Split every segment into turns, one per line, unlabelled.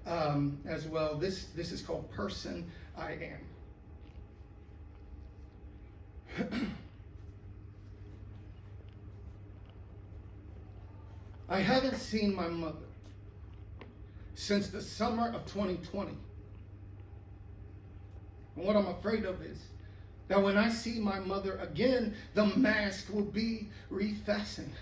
as well. This is called Person I Am. I haven't seen my mother since the summer of 2020. And what I'm afraid of is that when I see my mother again, the mask will be refastened.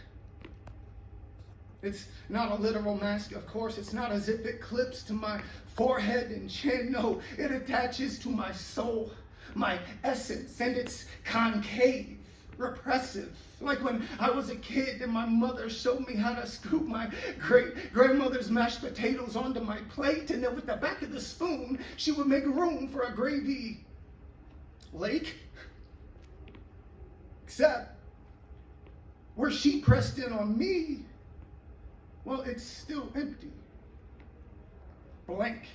It's not a literal mask, of course. It's not as if it clips to my forehead and chin. No, it attaches to my soul, my essence, and it's concave, repressive. Like when I was a kid and my mother showed me how to scoop my great-grandmother's mashed potatoes onto my plate, and then with the back of the spoon, she would make room for a gravy lake. Except where she pressed in on me, well, it's still empty. Blank.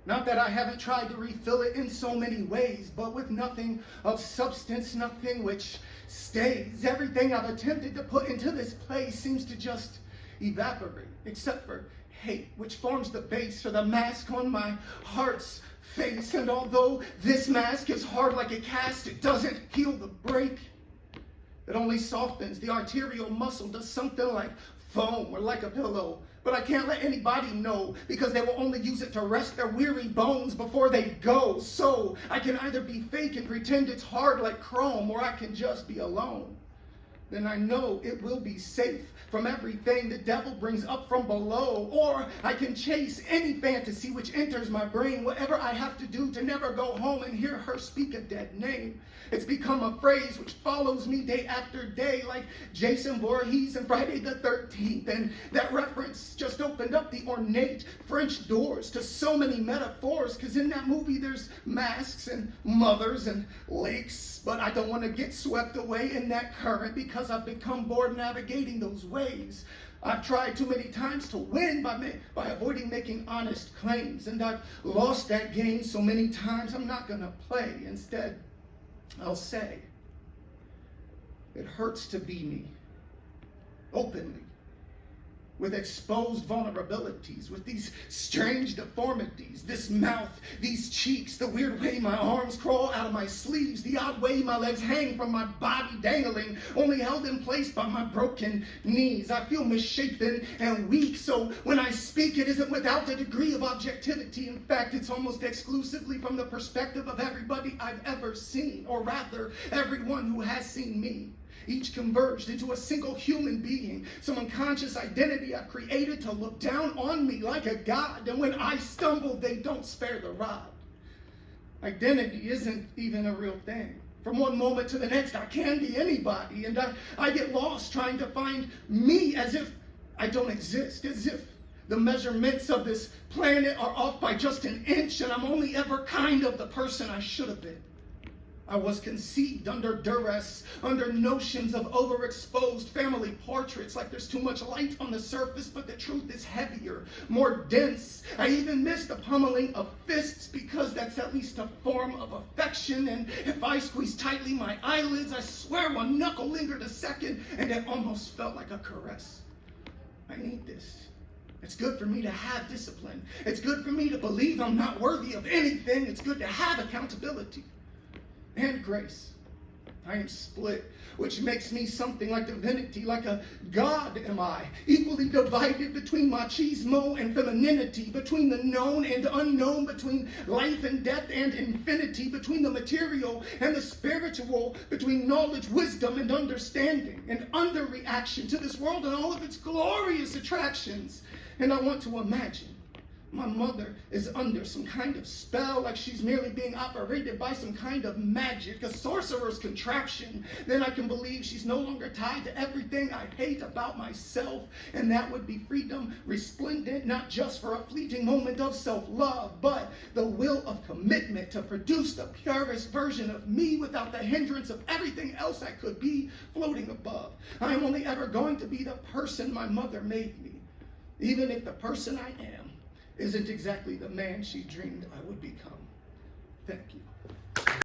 Not that I haven't tried to refill it in so many ways, but with nothing of substance, nothing which stays. Everything I've attempted to put into this place seems to just evaporate, except for hate, which forms the base for the mask on my heart's face. And although this mask is hard like a cast, it doesn't heal the break. It only softens the arterial muscle, does something like foam or like a pillow. But I can't let anybody know, because they will only use it to rest their weary bones before they go. So I can either be fake and pretend it's hard like chrome, or I can just be alone. Then I know it will be safe from everything the devil brings up from below. Or I can chase any fantasy which enters my brain, whatever I have to do to never go home and hear her speak a dead name. It's become a phrase which follows me day after day, like Jason Voorhees and Friday the 13th. And that reference just opened up the ornate French doors to so many metaphors, because in that movie there's masks and mothers and lakes. But I don't want to get swept away in that current, because I've become bored navigating those waves. I've tried too many times to win by avoiding making honest claims, and I've lost that game so many times I'm not going to play. Instead, I'll say, it hurts to be me, openly, with exposed vulnerabilities, with these strange deformities, this mouth, these cheeks, the weird way my arms crawl out of my sleeves, the odd way my legs hang from my body dangling, only held in place by my broken knees. I feel misshapen and weak, so when I speak, it isn't without a degree of objectivity. In fact, it's almost exclusively from the perspective of everybody I've ever seen, or rather, everyone who has seen me. Each converged into a single human being, some unconscious identity I've created to look down on me like a god. And when I stumble, they don't spare the rod. Identity isn't even a real thing. From one moment to the next, I can be anybody, and I get lost trying to find me, as if I don't exist, as if the measurements of this planet are off by just an inch, and I'm only ever kind of the person I should have been. I was conceived under duress, under notions of overexposed family portraits, like there's too much light on the surface, but the truth is heavier, more dense. I even miss the pummeling of fists, because that's at least a form of affection. And if I squeeze tightly my eyelids, I swear one knuckle lingered a second, and it almost felt like a caress. I need this. It's good for me to have discipline. It's good for me to believe I'm not worthy of anything. It's good to have accountability and grace. I am split, which makes me something like divinity, like a god am I, equally divided between machismo and femininity, between the known and unknown, between life and death and infinity, between the material and the spiritual, between knowledge, wisdom, and understanding, and underreaction to this world and all of its glorious attractions. And I want to imagine my mother is under some kind of spell, like she's merely being operated by some kind of magic, a sorcerer's contraption. Then I can believe she's no longer tied to everything I hate about myself, and that would be freedom resplendent, not just for a fleeting moment of self-love, but the will of commitment to produce the purest version of me without the hindrance of everything else I could be floating above. I am only ever going to be the person my mother made me, even if the person I am isn't exactly the man she dreamed I would become. Thank you.